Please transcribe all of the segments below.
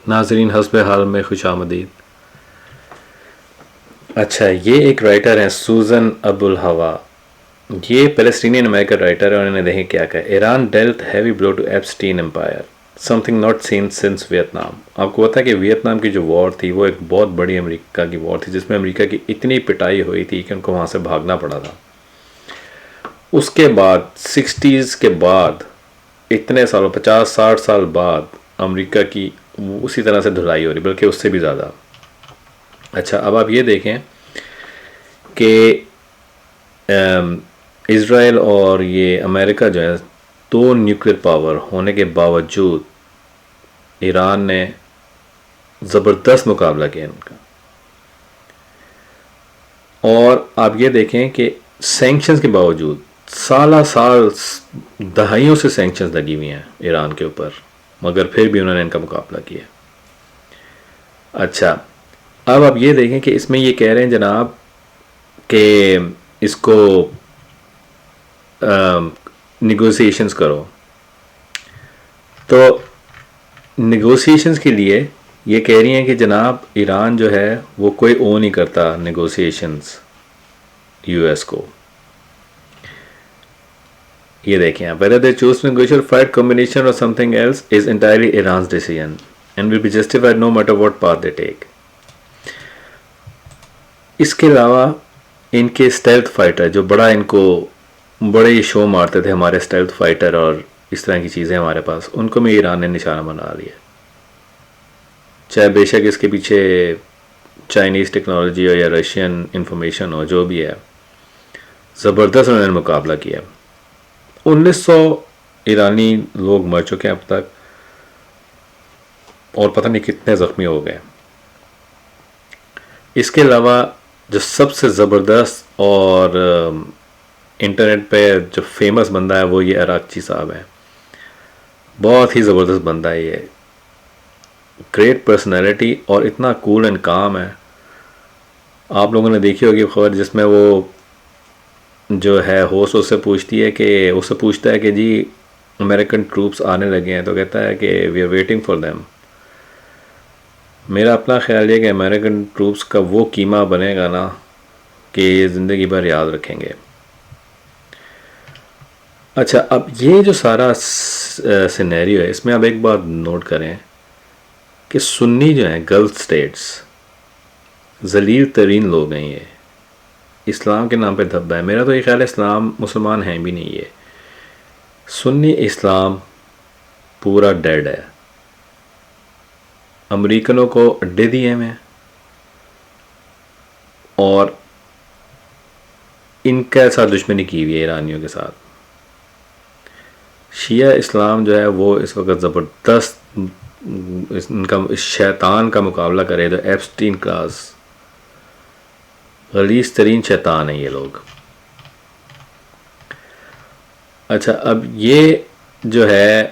ناظرین حسب حال میں خوش آمدید. اچھا، یہ ایک رائٹر ہیں سوزن ابوالہوا. یہ پیلسٹینین امریکن رائٹر ہے. انہوں نے دیکھیں کیا کہا. Iran dealt heavy blow to Epstein empire, something not seen since Vietnam. آپ کو پتا ہے کہ ویتنام کی جو وار تھی وہ ایک بہت بڑی امریکہ کی وار تھی, جس میں امریکہ کی اتنی پٹائی ہوئی تھی کہ ان کو وہاں سے بھاگنا پڑا تھا. اس کے بعد 60s کے بعد اتنے سالوں 50-60 سال بعد امریکہ کی اسی طرح سے دھلائی ہو رہی, بلکہ اس سے بھی زیادہ. اچھا, اب آپ یہ دیکھیں کہ اسرائیل اور یہ امریکہ جو ہے, دو نیوکلیر پاور ہونے کے باوجود ایران نے زبردست مقابلہ کیا ان کا. اور آپ یہ دیکھیں کہ سینکشنز کے باوجود سالہ سال دہائیوں سے سینکشنز لگی ہوئی ہیں ایران کے اوپر, مگر پھر بھی انہوں نے ان کا مقابلہ کیا. اچھا, اب آپ یہ دیکھیں کہ اس میں یہ کہہ رہے ہیں جناب کہ اس کو نیگوسیشنز کرو. تو نیگوسیشنز کے لیے یہ کہہ رہی ہیں کہ جناب ایران جو ہے وہ کوئی او نہیں کرتا نیگوسیشنز یو ایس کو. یہ دیکھیں آپ, whether they choose to negotiate fight combination or something else is entirely Iran's decision and will be justified no matter what path they take. اس کے علاوہ ان کے اسٹیلتھ فائٹر جو ان کو بڑے شو مارتے تھے, ہمارے اسٹیلتھ فائٹر اور اس طرح کی چیزیں ہمارے پاس, ان کو بھی ایران نے نشانہ بنا لیا. چاہے بے شک اس کے پیچھے چائنیز ٹیکنالوجی ہو یا رشین انفارمیشن ہو, جو بھی ہے, زبردست انہوں نے مقابلہ کیا. 1900 ایرانی لوگ مر چکے ہیں اب تک, اور پتہ نہیں کتنے زخمی ہو گئے. اس کے علاوہ جو سب سے زبردست اور انٹرنیٹ پہ جو فیمس بندہ ہے وہ یہ اراکچی صاحب ہے. بہت ہی زبردست بندہ ہے یہ, گریٹ پرسنالٹی اور اتنا کول اینڈ کام ہے. آپ لوگوں نے دیکھی ہوگی خبر جس میں وہ جو ہے ہوسٹ اس سے پوچھتا ہے کہ جی امریکن ٹروپس آنے لگے ہیں, تو کہتا ہے کہ we are waiting for them. میرا اپنا خیال یہ کہ امریکن ٹروپس کا وہ قیمہ بنے گا نا کہ یہ زندگی بھر یاد رکھیں گے. اچھا, اب یہ جو سارا سینیریو ہے, اس میں اب ایک بات نوٹ کریں کہ سنی جو ہیں گلف سٹیٹس ذلیل ترین لوگ ہیں. یہ اسلام کے نام پہ دھبا ہے. میرا تو یہ خیال ہے اسلام مسلمان ہیں بھی نہیں, یہ سنی اسلام پورا ڈیڈ ہے. امریکنوں کو اڈے دیے ہیں اور ان کا ساتھ دشمنی کی ہوئی ہے ایرانیوں کے ساتھ. شیعہ اسلام جو ہے وہ اس وقت زبردست ان کا شیطان کا مقابلہ کرے. تو ایپسٹین کلاس غلیظ ترین شیطان ہیں یہ لوگ. اچھا, اب یہ جو ہے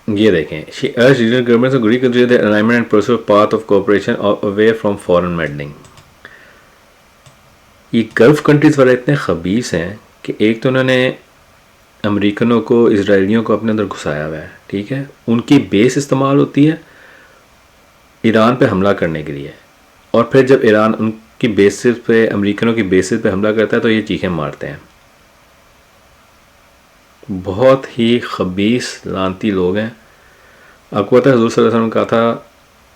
یہ دیکھیں, she urged regional governments to reconsider their alignment and pursue a path of cooperation away from foreign meddling. یہ گلف کنٹریز والے اتنے خبیث ہیں کہ ایک تو انہوں نے امریکنوں کو اسرائیلیوں کو اپنے اندر گھسایا ہوا ہے, ٹھیک ہے, ان کی بیس استعمال ہوتی ہے ایران پہ حملہ کرنے کے لیے, اور پھر جب ایران ان کی بیسز پہ امریکنوں کی بیسز پہ حملہ کرتا ہے تو یہ چیخیں مارتے ہیں. بہت ہی خبیث لعنتی لوگ ہیں. آپ کو پتہ ہے حضور صلی اللہ علیہ وسلم نے کہا تھا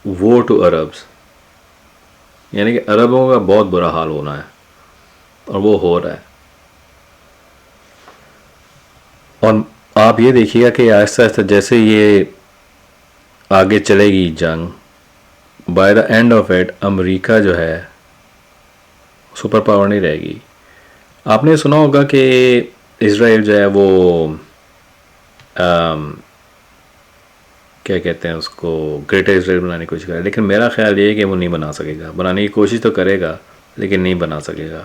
وار ٹو عربس, یعنی کہ عربوں کا بہت برا حال ہونا ہے, اور وہ ہو رہا ہے. اور آپ یہ دیکھیے گا کہ آہستہ آہستہ جیسے یہ آگے چلے گی جنگ, by the end of it امریکہ جو ہے سپر پاور نہیں رہے گی. آپ نے سنا ہوگا کہ اسرائیل جو ہے وہ کیا کہتے ہیں اس کو, گریٹر اسرائیل بنانے کی کوشش کرے, لیکن میرا خیال یہ ہے کہ وہ نہیں بنا سکے گا. بنانے کی کوشش تو کرے گا لیکن نہیں بنا سکے گا.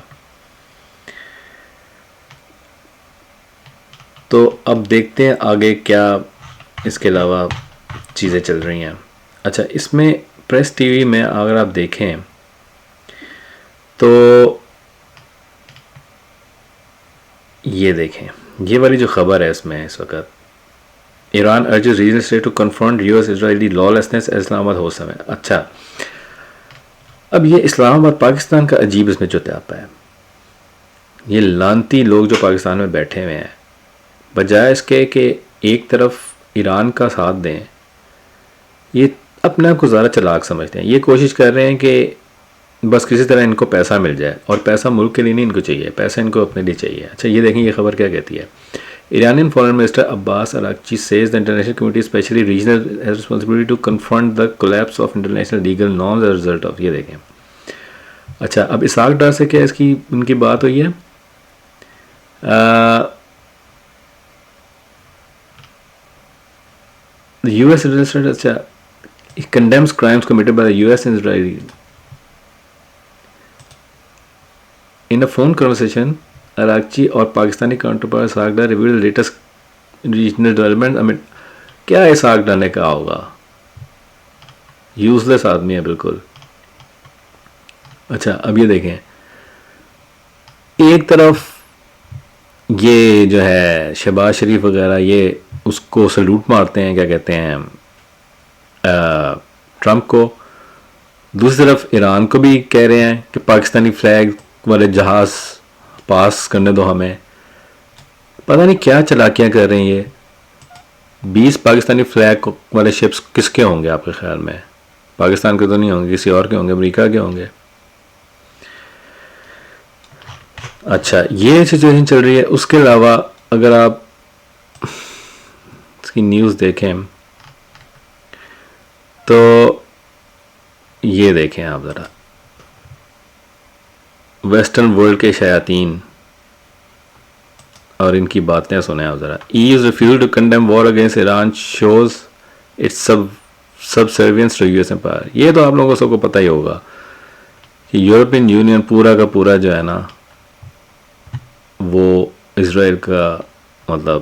تو اب دیکھتے ہیں آگے کیا اس کے علاوہ چیزیں چل رہی ہیں. اچھا, اس میں پریس ٹی وی میں اگر آپ دیکھیں تو یہ دیکھیں, یہ والی جو خبر ہے اس میں اس وقت Iran urges regional state to confront US Israeli lawlessness as اسلام آباد ہو سمے. اچھا اب یہ اسلام آباد پاکستان کا عجیب اس میں چوتیاپا ہے. یہ لانتی لوگ جو پاکستان میں بیٹھے ہوئے ہیں بجائے اس کے کہ ایک طرف ایران کا ساتھ دیں، یہ اپنے آپ کو زیادہ چلاک سمجھتے ہیں. یہ کوشش کر رہے ہیں کہ بس کسی طرح ان کو پیسہ مل جائے، اور پیسہ ملک کے لیے نہیں ان کو چاہیے، پیسہ ان کو اپنے لیے چاہیے. اچھا یہ دیکھیں یہ خبر کیا کہتی ہے. Iranian foreign minister Abbas Araghchi says the international community especially regional has responsibility to confront the collapse of international legal norms as a result of. یہ دیکھیں. اچھا اب اسحاق ڈار سے کیا اس کی ان کی بات ہوئی ہے. The US اچھا condemns crimes committed by the US and Israel. In a phone conversation, Araghchi اور Pakistani counterpart Ishaq Dar reveal latest regional development. کیا اسحاق ڈار نے کہا ہوگا؟ یوز لیس آدمی ہے بالکل. اچھا اب یہ دیکھیں، ایک طرف یہ جو ہے شہباز شریف وغیرہ یہ اس کو سلوٹ مارتے ہیں، کیا کہتے ہیں ٹرمپ کو. دوسری طرف ایران کو بھی کہہ رہے ہیں کہ پاکستانی فلیگ والے جہاز پاس کرنے دو ہمیں. پتہ نہیں کیا چلاکیاں کر رہے ہیں یہ. 20 پاکستانی فلیگ والے شپس کس کے ہوں گے آپ کے خیال میں؟ پاکستان کے تو نہیں ہوں گے، کسی اور کے ہوں گے، امریکہ کے ہوں گے. اچھا یہ سچویشن چل رہی ہے. اس کے علاوہ اگر آپ اس کی نیوز دیکھیں تو یہ دیکھیں آپ ذرا ویسٹرن ورلڈ کے شیاطین اور ان کی باتیں سنیں آپ ذرا. EU's refusal to condemn war against Iran shows its subservience to US empire. یہ تو آپ لوگوں کو سب کو پتہ ہی ہوگا کہ یورپین یونین پورا کا پورا جو ہے نا وہ اسرائیل کا مطلب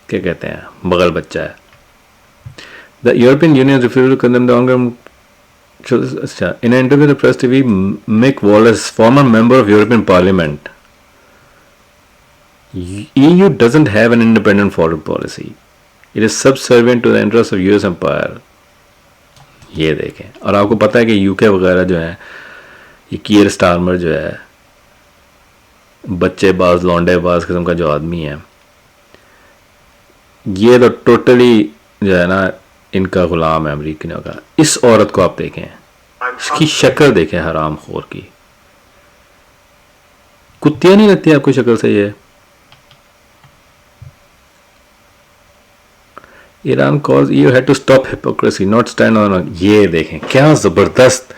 کیا کہتے ہیں بغل بچہ ہے. The European Union refused to condemn the ongoing. In an interview with the Press TV, Mick Wallace, former member of European Parliament, EU doesn't have an independent foreign policy. It is subservient to the interests of US empire. یہ دیکھیں. اور آپ کو پتہ ہے کہ you کے وغیرہ جو ہیں یہ کیئر سٹارمر جو ہے بچے باز لونڈے باز قسم کا جو آدمی ہے یہ تو ٹوٹلی جو ہے نا ان کا غلام ہے امریکنوں کا. اس عورت کو آپ دیکھیں، اس کی شکل دیکھیں حرام خور کی. کتیاں نہیں لگتی آپ کو شکل سے یہ؟ Iran calls EU had to stop hypocrisy, not stand on. یہ دیکھیں کیا زبردست.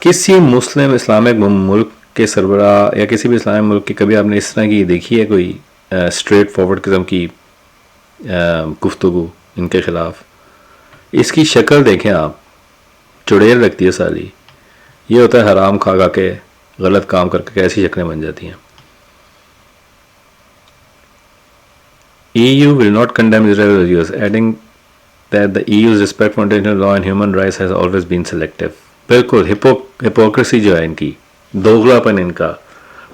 کسی مسلم اسلامک ملک کے سربراہ یا کسی بھی اسلامک ملک کی کبھی آپ نے اس طرح کی دیکھی ہے کوئی اسٹریٹ فارورڈ قسم کی گفتگو ان کے خلاف؟ اس کی شکل دیکھیں آپ، چڑیل لگتی ہے سالی. یہ ہوتا ہے حرام کھا کھا کے غلط کام کر کے کیسی شکلیں بن جاتی ہیں. EU will not condemn Israel or US, adding that the EU's respect for international law and human rights has always been selective. بالکل ہپوکریسی جو ہے ان کی، دوغلا پن ان کا،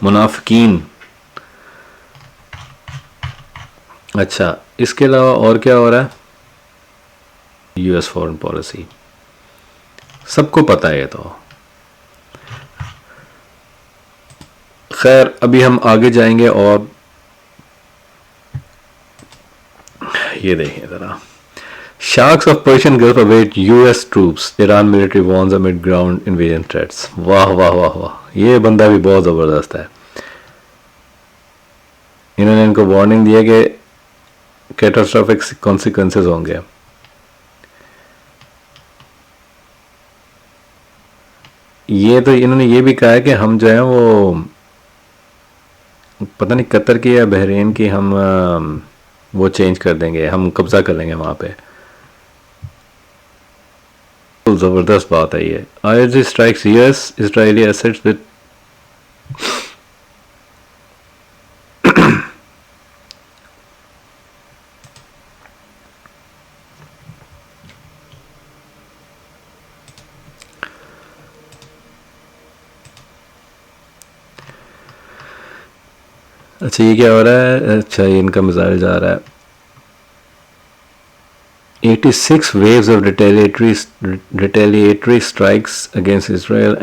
منافقین. اچھا اس کے علاوہ اور کیا ہو رہا ہے؟ US فورن پالیسی سب کو پتہ ہے تو. خیر ابھی ہم آگے جائیں گے اور یہ دیکھیں ذرا. Sharks of Persian Gulf await US troops. Iran military warns amid ground invasion threats. واہ واہ واہ واہ، یہ بندہ بھی بہت زبردست ہے. انہوں نے ان کو وارننگ دی ہے کہ کیٹاسٹرافک کانسیکوینسز ہوں گے. یہ تو انہوں نے یہ بھی کہا ہے کہ ہم جو ہیں وہ پتہ نہیں قطر کی یا بحرین کی ہم وہ چینج کر دیں گے، ہم قبضہ کر لیں گے وہاں پہ. زبردست بات ہے یہ. IRG strikes US Israeli assets with اچھا یہ کیا ہو رہا ہے؟ اچھا یہ ان کا میزائل جا رہا ہے. 86 waves of retaliatory strikes against Israel